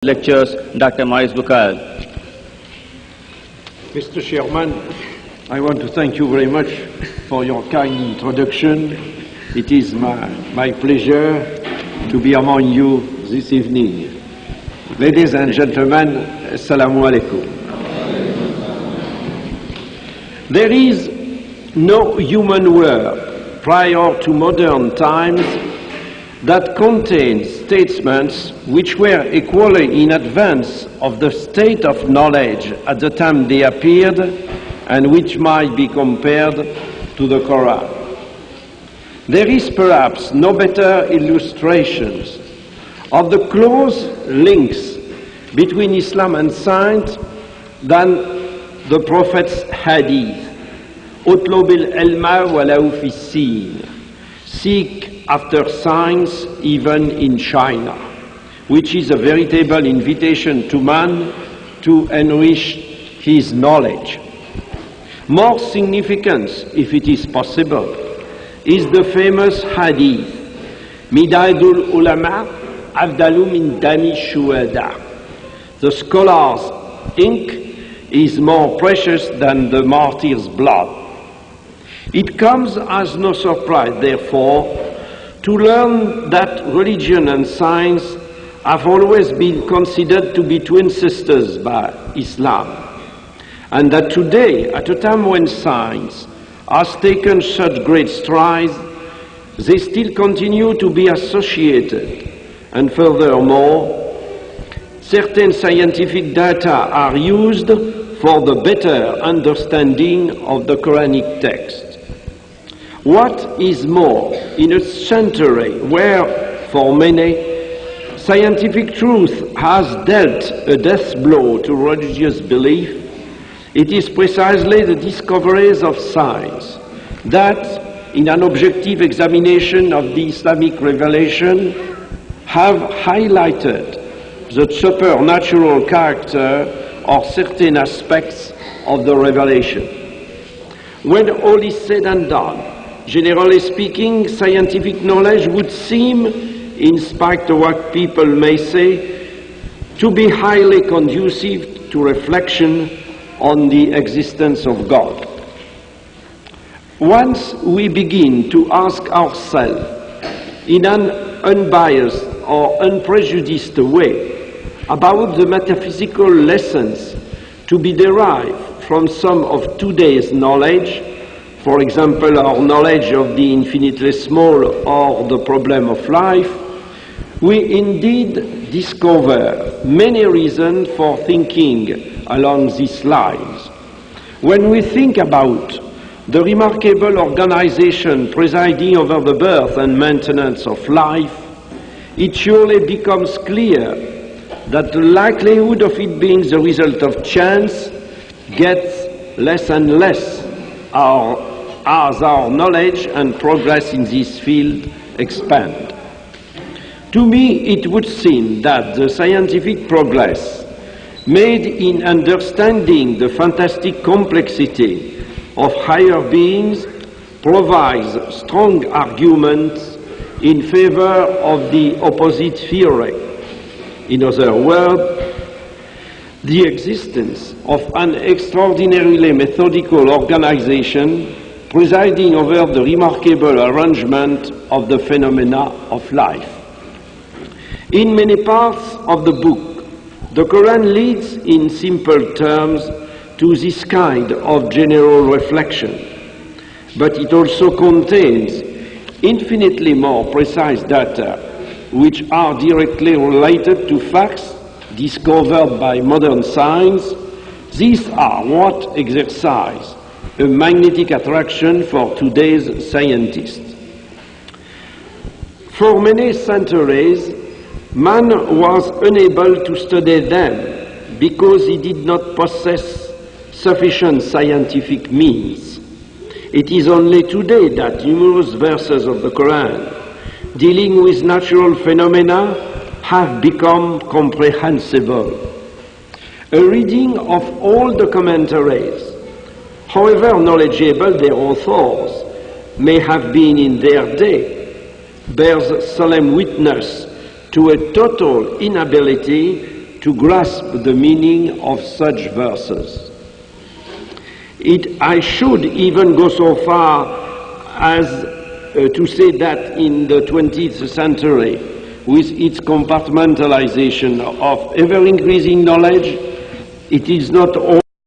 Lectures, Dr. Maurice Bocay. Mr. Chairman, I want to thank you very much for your kind introduction. It is my pleasure to be among you this evening. Ladies and gentlemen, Assalamu alaikum. There is no human work prior to modern times that contains statements which were equally in advance of the state of knowledge at the time they appeared and which might be compared to the Quran. There is perhaps no better illustrations of the close links between Islam and science than the Prophet's hadith, "Utlub al-ilma walau fi sin," seek after science even in China, which is a veritable invitation to man to enrich his knowledge. More significant, if it is possible, is the famous hadith, "Midaidul ulama afdalu min dami shuhada." The scholar's ink is more precious than the martyr's blood. It comes as no surprise, therefore, to learn that religion and science have always been considered to be twin sisters by Islam, and that today, at a time when science has taken such great strides, they still continue to be associated, and furthermore, certain scientific data are used for the better understanding of the Quranic text. What is more, in a century where, for many, scientific truth has dealt a death blow to religious belief, it is precisely the discoveries of science that, in an objective examination of the Islamic revelation, have highlighted the supernatural character of certain aspects of the revelation. When all is said and done, generally speaking, scientific knowledge would seem, in spite of what people may say, to be highly conducive to reflection on the existence of God. Once we begin to ask ourselves, in an unbiased or unprejudiced way, about the metaphysical lessons to be derived from some of today's knowledge, for example, our knowledge of the infinitely small or the problem of life, we indeed discover many reasons for thinking along these lines. When we think about the remarkable organization presiding over the birth and maintenance of life, it surely becomes clear that the likelihood of it being the result of chance gets less and less as our knowledge and progress in this field expand. To me, it would seem that the scientific progress made in understanding the fantastic complexity of higher beings provides strong arguments in favor of the opposite theory. In other words, the existence of an extraordinarily methodical organization presiding over the remarkable arrangement of the phenomena of life. In many parts of the book, the Quran leads in simple terms to this kind of general reflection, but it also contains infinitely more precise data which are directly related to facts discovered by modern science. These are what exercise a magnetic attraction for today's scientists. For many centuries, man was unable to study them because he did not possess sufficient scientific means. It is only today that numerous verses of the Quran dealing with natural phenomena have become comprehensible. A reading of all the commentaries, however knowledgeable their authors may have been in their day, bears solemn witness to a total inability to grasp the meaning of such verses. I should even go so far as to say that in the 20th century, with its compartmentalization of ever-increasing knowledge, it is not